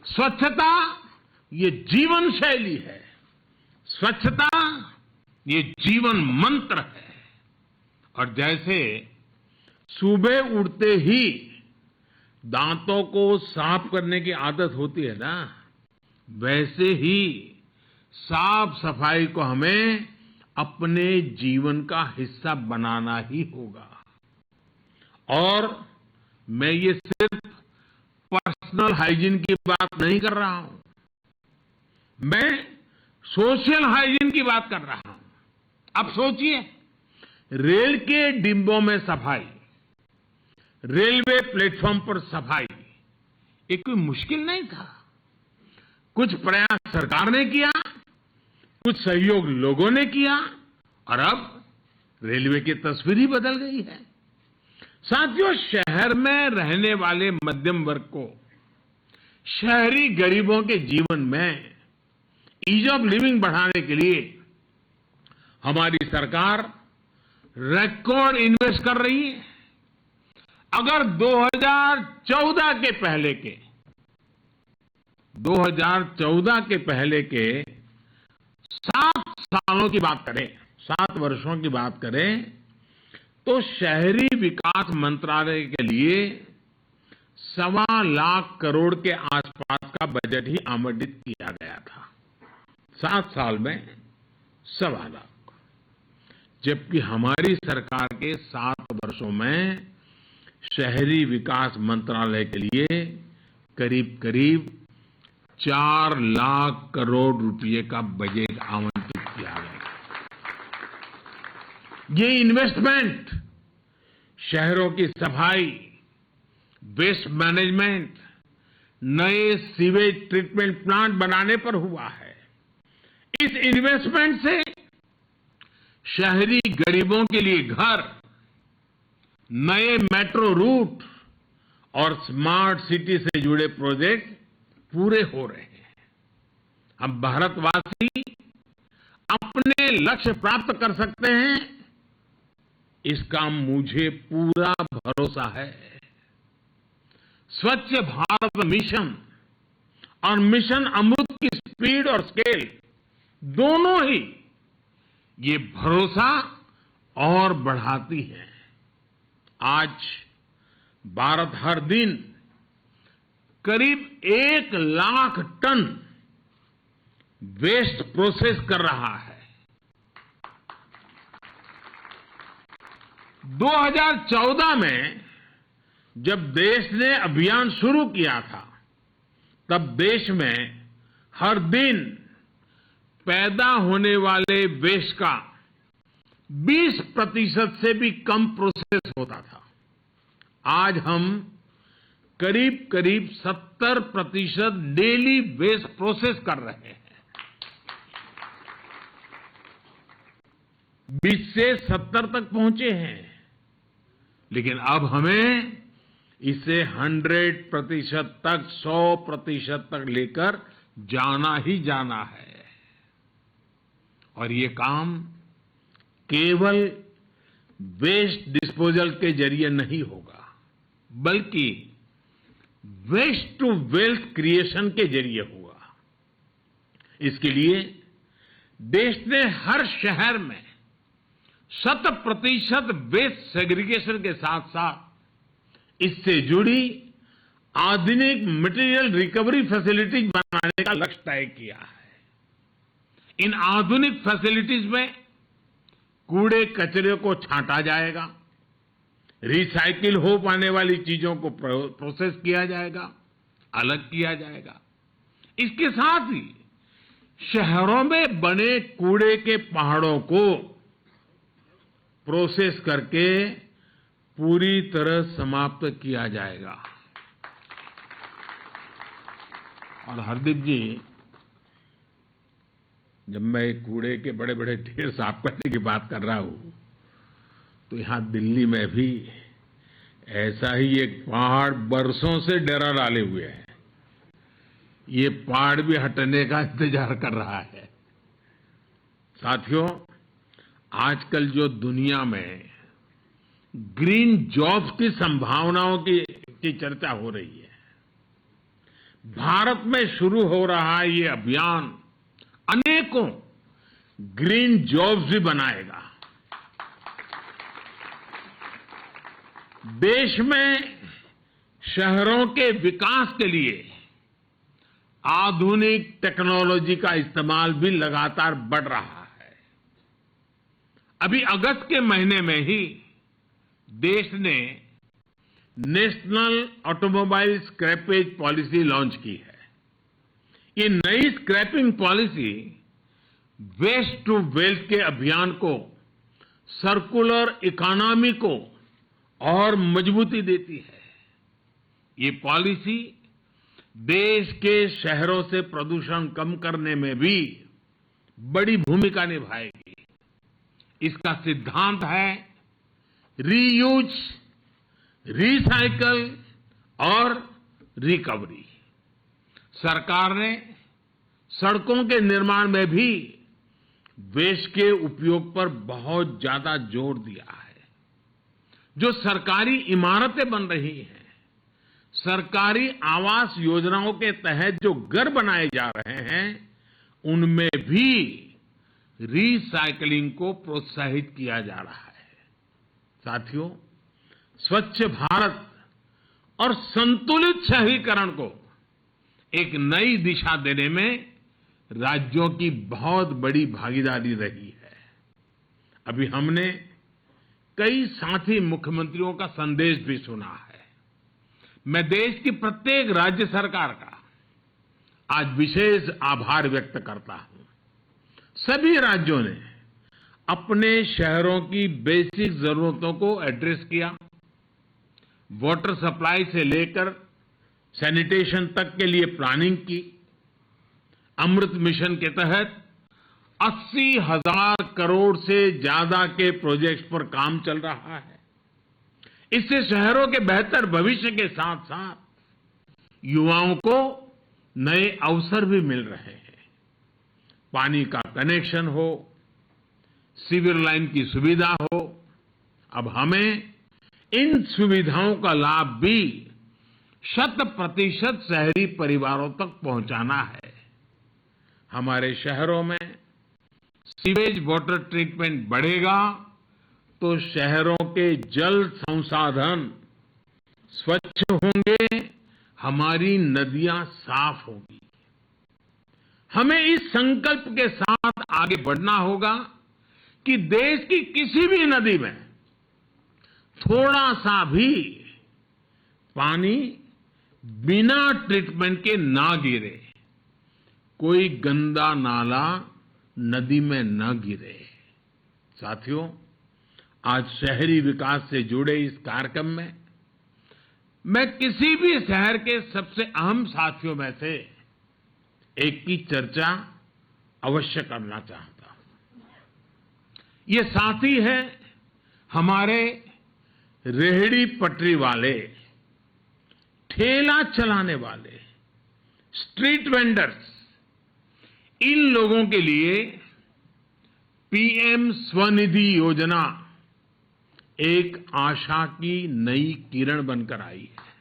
स्वच्छता ये जीवन शैली है, स्वच्छता ये जीवन मंत्र है। और जैसे सुबह उठते ही दांतों को साफ करने की आदत होती है ना, वैसे ही साफ सफाई को हमें अपने जीवन का हिस्सा बनाना ही होगा। और मैं ये सिर्फ पर्सनल हाइजीन की बात नहीं कर रहा हूं, मैं सोशल हाइजीन की बात कर रहा हूं। अब सोचिए, रेल के डिब्बों में सफाई, रेलवे प्लेटफॉर्म पर सफाई, ये कोई मुश्किल नहीं था। कुछ प्रयास सरकार ने किया, कुछ सहयोग लोगों ने किया, और अब रेलवे की तस्वीर ही बदल गई है। साथियों, शहर में रहने वाले मध्यम वर्ग को, शहरी गरीबों के जीवन में ईज ऑफ लिविंग बढ़ाने के लिए हमारी सरकार रिकॉर्ड इन्वेस्ट कर रही है। अगर 2014 के पहले के 7 सालों की बात करें, 7 वर्षों की बात करें, तो शहरी विकास मंत्रालय के लिए 1.25 लाख करोड़ के आसपास का बजट ही आवंटित किया गया था। 7 साल में 1.25 लाख, जबकि हमारी सरकार के 7 वर्षों में शहरी विकास मंत्रालय के लिए करीब करीब 4 लाख करोड़ रुपए का बजट आवंटित किया गया। ये इन्वेस्टमेंट शहरों की सफाई, वेस्ट मैनेजमेंट, नए सीवेज ट्रीटमेंट प्लांट बनाने पर हुआ है। इस इन्वेस्टमेंट से शहरी गरीबों के लिए घर, नए मेट्रो रूट और स्मार्ट सिटी से जुड़े प्रोजेक्ट पूरे हो रहे हैं। हम भारतवासी अपने लक्ष्य प्राप्त कर सकते हैं, इसका मुझे पूरा भरोसा है। स्वच्छ भारत मिशन और मिशन अमृत की स्पीड और स्केल दोनों ही ये भरोसा और बढ़ाती है। आज भारत हर दिन करीब 1 लाख टन वेस्ट प्रोसेस कर रहा है। 2014 में जब देश ने अभियान शुरू किया था, तब देश में हर दिन पैदा होने वाले वेस्ट का 20% से भी कम प्रोसेस होता था। आज हम करीब करीब 70% डेली वेस्ट प्रोसेस कर रहे हैं। 20 से 70 तक पहुंचे हैं, लेकिन अब हमें इसे 100% तक, 100% तक लेकर जाना ही जाना है। और ये काम केवल वेस्ट डिस्पोजल के जरिए नहीं होगा, बल्कि वेस्ट टू वेल्थ क्रिएशन के जरिए होगा। इसके लिए देश ने हर शहर में 100% वेस्ट सेग्रीगेशन के साथ साथ इससे जुड़ी आधुनिक मटेरियल रिकवरी फैसिलिटीज बनाने का लक्ष्य तय किया है। इन आधुनिक फैसिलिटीज में कूड़े कचरे को छांटा जाएगा, रिसाइकिल हो पाने वाली चीजों को प्रोसेस किया जाएगा, अलग किया जाएगा। इसके साथ ही शहरों में बने कूड़े के पहाड़ों को प्रोसेस करके पूरी तरह समाप्त किया जाएगा। और हरदीप जी, जब मैं कूड़े के बड़े बड़े ढेर साफ करने की बात कर रहा हूं, तो यहां दिल्ली में भी ऐसा ही एक पहाड़ बरसों से डेरा डाले हुए है। ये पहाड़ भी हटने का इंतजार कर रहा है। साथियों, आजकल जो दुनिया में ग्रीन जॉब्स की संभावनाओं की चर्चा हो रही है, भारत में शुरू हो रहा ये अभियान अनेकों ग्रीन जॉब्स भी बनाएगा। देश में शहरों के विकास के लिए आधुनिक टेक्नोलॉजी का इस्तेमाल भी लगातार बढ़ रहा है। अभी अगस्त के महीने में ही देश ने national automobile scrappage policy launch की है। ये नई scrapping policy waste to wealth के अभियान को, सर्कुलर इकोनॉमी को और मजबूती देती है। ये पॉलिसी देश के शहरों से प्रदूषण कम करने में भी बड़ी भूमिका निभाएगी। इसका सिद्धांत है रीयूज, रिसाइकल और रिकवरी। सरकार ने सड़कों के निर्माण में भी वेस्ट के उपयोग पर बहुत ज्यादा जोर दिया है। जो सरकारी इमारतें बन रही हैं, सरकारी आवास योजनाओं के तहत जो घर बनाए जा रहे हैं, उनमें भी रिसाइकलिंग को प्रोत्साहित किया जा रहा है। साथियों, स्वच्छ भारत और संतुलित शहरीकरण को एक नई दिशा देने में राज्यों की बहुत बड़ी भागीदारी रही है। अभी हमने कई साथी मुख्यमंत्रियों का संदेश भी सुना है। मैं देश की प्रत्येक राज्य सरकार का आज विशेष आभार व्यक्त करता हूं। सभी राज्यों ने अपने शहरों की बेसिक जरूरतों को एड्रेस किया। वाटर सप्लाई से लेकर सैनिटेशन तक के लिए प्लानिंग की। अमृत मिशन के तहत 80,000 करोड़ से ज्यादा के प्रोजेक्ट्स पर काम चल रहा है। इससे शहरों के बेहतर भविष्य के साथ साथ युवाओं को नए अवसर भी मिल रहे हैं। पानी का कनेक्शन हो, सीवर लाइन की सुविधा हो, अब हमें इन सुविधाओं का लाभ भी 100% शहरी परिवारों तक पहुंचाना है। हमारे शहरों में सीवेज वाटर ट्रीटमेंट बढ़ेगा तो शहरों के जल संसाधन स्वच्छ होंगे, हमारी नदियां साफ होंगी। हमें इस संकल्प के साथ आगे बढ़ना होगा कि देश की किसी भी नदी में थोड़ा सा भी पानी बिना ट्रीटमेंट के ना गिरे, कोई गंदा नाला नदी में न गिरे। साथियों, आज शहरी विकास से जुड़े इस कार्यक्रम में मैं किसी भी शहर के सबसे अहम साथियों में से एक की चर्चा अवश्य करना चाहता हूं। ये साथी है हमारे रेहड़ी पटरी वाले, ठेला चलाने वाले, स्ट्रीट वेंडर्स। इन लोगों के लिए पीएम स्वनिधि योजना एक आशा की नई किरण बनकर आई है।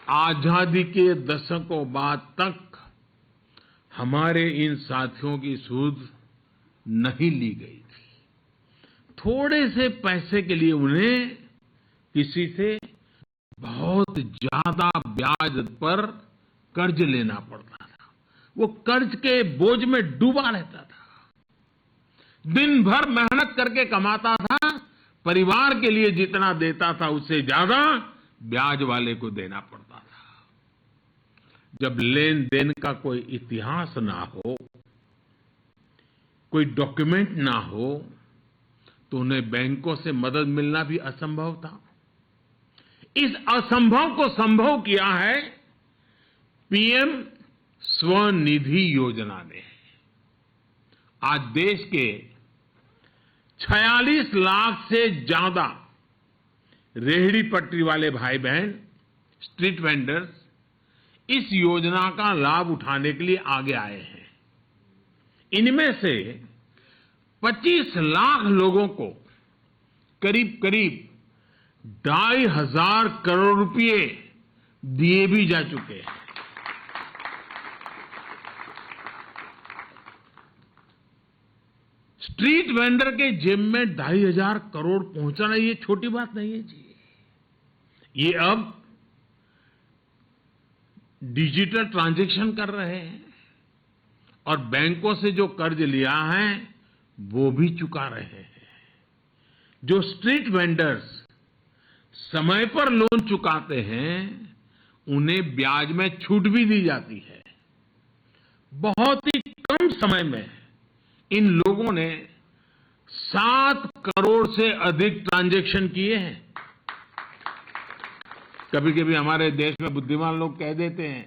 आजादी के दशकों बाद तक हमारे इन साथियों की सूद नहीं ली गई थी। थोड़े से पैसे के लिए उन्हें किसी से बहुत ज्यादा ब्याज पर कर्ज लेना पड़ता था। वो कर्ज के बोझ में डूबा रहता था। दिन भर मेहनत करके कमाता था, परिवार के लिए जितना देता था उससे ज्यादा ब्याज वाले को देना पड़ता था। जब लेन देन का कोई इतिहास ना हो, कोई डॉक्यूमेंट ना हो, तो उन्हें बैंकों से मदद मिलना भी असंभव था। इस असंभव को संभव किया है पीएम स्वनिधि योजना ने। आज देश के 46 लाख से ज्यादा रेहड़ी पटरी वाले भाई बहन, स्ट्रीट वेंडर्स, इस योजना का लाभ उठाने के लिए आगे आए हैं। इनमें से 25 लाख लोगों को करीब करीब 2,500 करोड़ रुपए दिए भी जा चुके हैं। स्ट्रीट वेंडर के जेब में 2,500 करोड़ पहुंचाना ये छोटी बात नहीं है जी। ये अब डिजिटल ट्रांजैक्शन कर रहे हैं और बैंकों से जो कर्ज लिया है वो भी चुका रहे हैं। जो स्ट्रीट वेंडर्स समय पर लोन चुकाते हैं उन्हें ब्याज में छूट भी दी जाती है। बहुत ही कम समय में इन लोगों ने 7 करोड़ से अधिक ट्रांजैक्शन किए हैं। कभी कभी हमारे देश में बुद्धिमान लोग कह देते हैं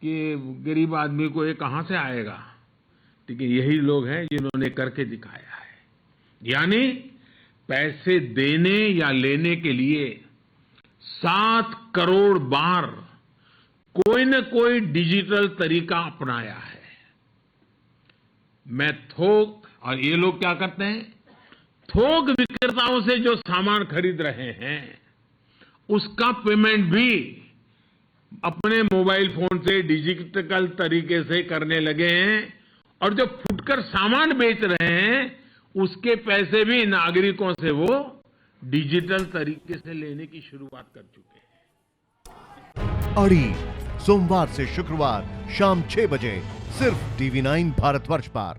कि गरीब आदमी को ये कहां से आएगा, ठीक है, यही लोग हैं जिन्होंने करके दिखाया है। यानी पैसे देने या लेने के लिए 7 करोड़ बार कोई न कोई डिजिटल तरीका अपनाया है। मैं थोक, और ये लोग क्या करते हैं, थोक विक्रेताओं से जो सामान खरीद रहे हैं उसका पेमेंट भी अपने मोबाइल फोन से डिजिटल तरीके से करने लगे हैं और जो फुटकर सामान बेच रहे हैं उसके पैसे भी नागरिकों से वो डिजिटल तरीके से लेने की शुरुआत कर चुके हैं। अड़ी सोमवार से शुक्रवार शाम 6 बजे सिर्फ TV9 भारतवर्ष पर।